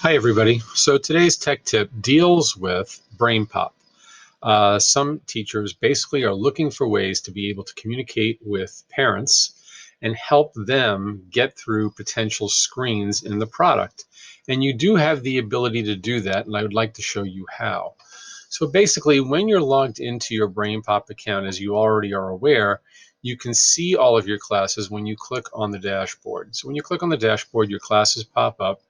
Hi everybody. So today's tech tip deals with BrainPop. Some teachers basically are looking for ways to be able to communicate with parents and help them get through potential screens in the product. And you do have the ability to do that, and I would like to show you how. So basically, when you're logged into your BrainPop account, as you already are aware, you can see all of your classes when you click on the dashboard. So when you click on the dashboard, your classes pop up,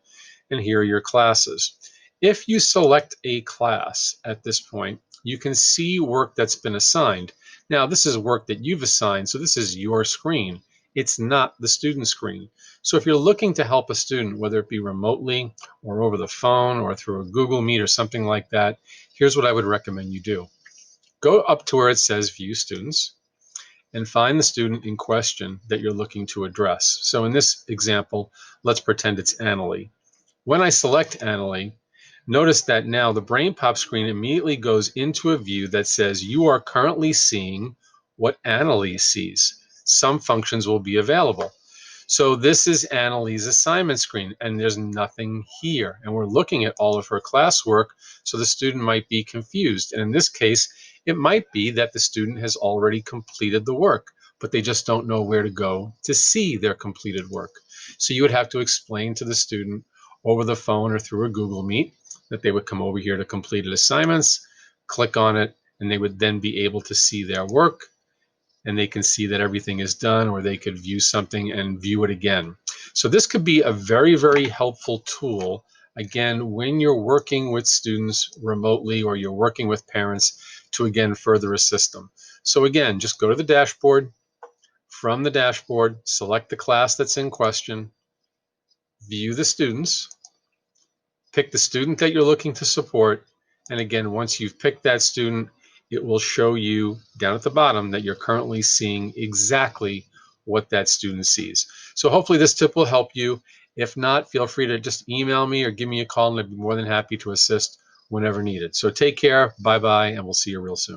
and here are your classes. If you select a class at this point, you can see work that's been assigned. Now, this is work that you've assigned, so this is your screen. It's not the student screen. So if you're looking to help a student, whether it be remotely or over the phone or through a Google Meet or something like that, here's what I would recommend you do. Go up to where it says View Students and find the student in question that you're looking to address. So in this example, let's pretend it's Annalie. When I select Annalie, notice that now the BrainPop screen immediately goes into a view that says you are currently seeing what Annalie sees. Some functions will be available. So this is Annalie's assignment screen, and there's nothing here. And we're looking at all of her classwork, so the student might be confused. And in this case, it might be that the student has already completed the work, but they just don't know where to go to see their completed work. So you would have to explain to the student over the phone or through a Google Meet that they would come over here to completed assignments, click on it, and they would then be able to see their work, and they can see that everything is done, or they could view something and view it again. So this could be a very, very helpful tool, again, when you're working with students remotely or you're working with parents to, again, further assist them. So again, just go to the dashboard. From the dashboard, select the class that's in question, view the students, pick the student that you're looking to support, and again, once you've picked that student, it will show you down at the bottom that you're currently seeing exactly what that student sees. So hopefully this tip will help you. If not, feel free to just email me or give me a call, and I'd be more than happy to assist whenever needed. So take care, bye-bye, and we'll see you real soon.